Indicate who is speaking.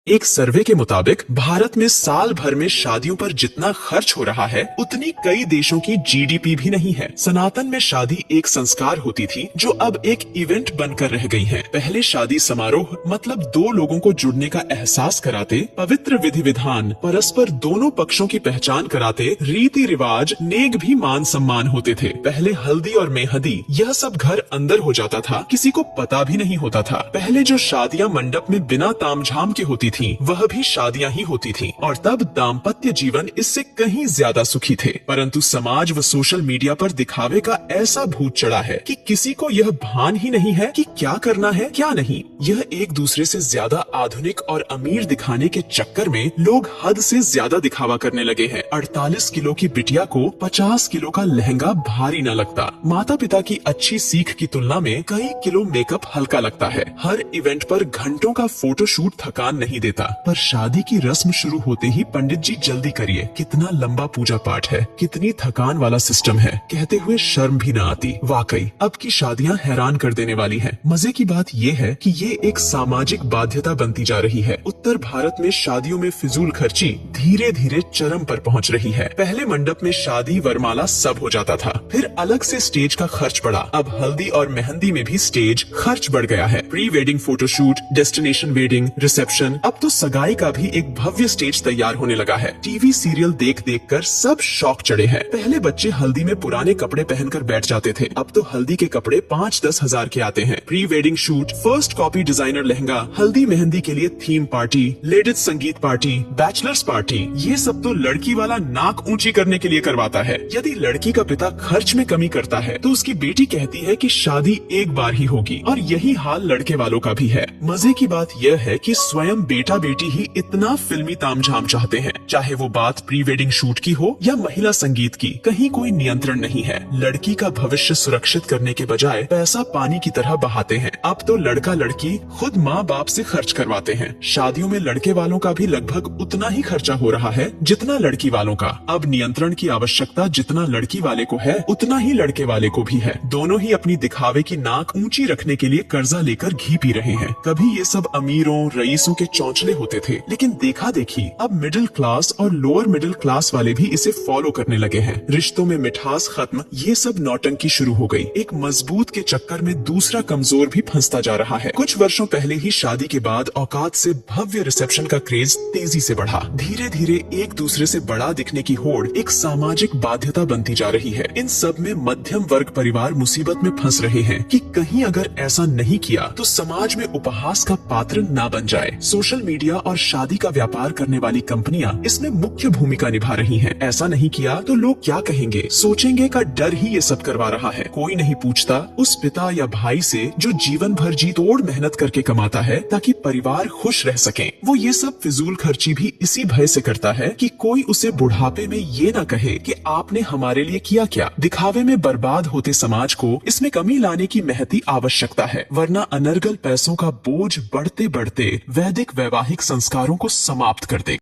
Speaker 1: एक सर्वे के मुताबिक भारत में साल भर में शादियों पर जितना खर्च हो रहा है उतनी कई देशों की जीडीपी भी नहीं है। सनातन में शादी एक संस्कार होती थी जो अब एक इवेंट बनकर रह गई है। पहले शादी समारोह मतलब दो लोगों को जुड़ने का एहसास कराते, पवित्र विधि विधान, परस्पर दोनों पक्षों की पहचान कराते, रीति रिवाज, नेक भी मान सम्मान होते थे। पहले हल्दी और मेहंदी यह सब घर अंदर हो जाता था, किसी को पता भी नहीं होता था। पहले जो शादियां मंडप में बिना तामझाम के होती थी वह भी शादियां ही होती थी और तब दाम्पत्य जीवन इससे कहीं ज्यादा सुखी थे। परंतु समाज व सोशल मीडिया पर दिखावे का ऐसा भूत चढ़ा है कि किसी को यह भान ही नहीं है कि क्या करना है क्या नहीं। यह एक दूसरे से ज्यादा आधुनिक और अमीर दिखाने के चक्कर में लोग हद से ज्यादा दिखावा करने लगे हैं। 48 किलो की बिटिया को 50 किलो का लहंगा भारी न लगता। माता पिता की अच्छी सीख की तुलना में कई किलो मेकअप हल्का लगता है। हर इवेंट पर घंटों का फोटोशूट थकान नहीं देता। पर शादी की रस्म शुरू होते ही पंडित जी जल्दी करिए, कितना लंबा पूजा पाठ है, कितनी थकान वाला सिस्टम है, कहते हुए शर्म भी न आती। वाकई अब की शादियां हैरान कर देने वाली हैं। मजे की बात ये है कि ये एक सामाजिक बाध्यता बनती जा रही है। उत्तर भारत में शादियों में फिजूल खर्ची धीरे धीरे चरम पर पहुंच रही है। पहले मंडप में शादी वरमाला सब हो जाता था, फिर अलग से स्टेज का खर्च बढ़ा। अब हल्दी और मेहंदी में भी स्टेज खर्च बढ़ गया है। Pre wedding photoshoot, destination wedding, reception, अब तो सगाई का भी एक भव्य स्टेज तैयार होने लगा है। टीवी सीरियल देख देख कर सब शौक चढ़े हैं। पहले बच्चे हल्दी में पुराने कपड़े पहनकर बैठ जाते थे, अब तो हल्दी के कपड़े 5-10 हजार के आते हैं। Pre wedding shoot, first copy designer lehenga, हल्दी मेहंदी के लिए थीम पार्टी, लेडीज संगीत पार्टी, बैचलर्स पार्टी, ये सब तो लड़की वाला नाक ऊंची करने के लिए करवाता है। यदि लड़की का पिता खर्च में कमी करता है तो उसकी बेटी कहती है कि शादी एक बार ही होगी, और यही हाल लड़के वालों का भी है। मजे की बात यह है कि स्वयं बेटा बेटी ही इतना फिल्मी तामझाम चाहते हैं। चाहे वो बात प्री वेडिंग शूट की हो या महिला संगीत की, कहीं कोई नियंत्रण नहीं है। लड़की का भविष्य सुरक्षित करने के बजाय पैसा पानी की तरह बहाते हैं। अब तो लड़का लड़की खुद माँ बाप से खर्च करवाते हैं। शादियों में लड़के वालों का भी लगभग उतना ही खर्चा हो रहा है जितना लड़की वालों का। अब नियंत्रण की आवश्यकता जितना लड़की वाले को है उतना ही लड़के वाले को भी है। दोनों ही अपनी दिखावे की नाक ऊंची रखने के लिए कर्जा लेकर घी पी रहे हैं। कभी ये सब अमीरों रईसों के चौंचले होते थे, लेकिन देखा देखी अब मिडिल क्लास और लोअर मिडिल क्लास वाले भी इसे फॉलो करने लगे हैं। रिश्तों में मिठास खत्म, ये सब नौटंकी शुरू हो गई। एक मजबूत के चक्कर में दूसरा कमजोर भी फंसता जा रहा है। कुछ वर्षों पहले ही शादी के बाद औकात से भव्य रिसेप्शन का क्रेज तेजी से बढ़ा। धीरे धीरे एक दूसरे से बड़ा दिखने की होड़ एक सामाजिक बाध्यता बनती जा रही है। इन सब में मध्यम वर्ग परिवार मुसीबत में फंस रहे हैं कि कहीं अगर ऐसा नहीं किया तो समाज में उपहास का पात्र ना बन जाए। सोशल मीडिया और शादी का व्यापार करने वाली कंपनियां इसमें मुख्य भूमिका निभा रही हैं। ऐसा नहीं किया तो लोग क्या कहेंगे, सोचेंगे का डर ही ये सब करवा रहा है। कोई नहीं पूछता उस पिता या भाई से जो जीवन भर जी तोड़ मेहनत करके कमाता है ताकि परिवार खुश रह सके। वो ये सब फिजूल खर्ची भी इसी भय से करता है कि कोई उसे बुढ़ापे में ये न कहे कि आपने हमारे लिए किया क्या। दिखावे में बर्बाद होते समाज को इसमें कमी लाने की महती आवश्यकता है, वरना अनर्गल पैसों का बोझ बढ़ते बढ़ते वैदिक वैवाहिक संस्कारों को समाप्त कर देगा।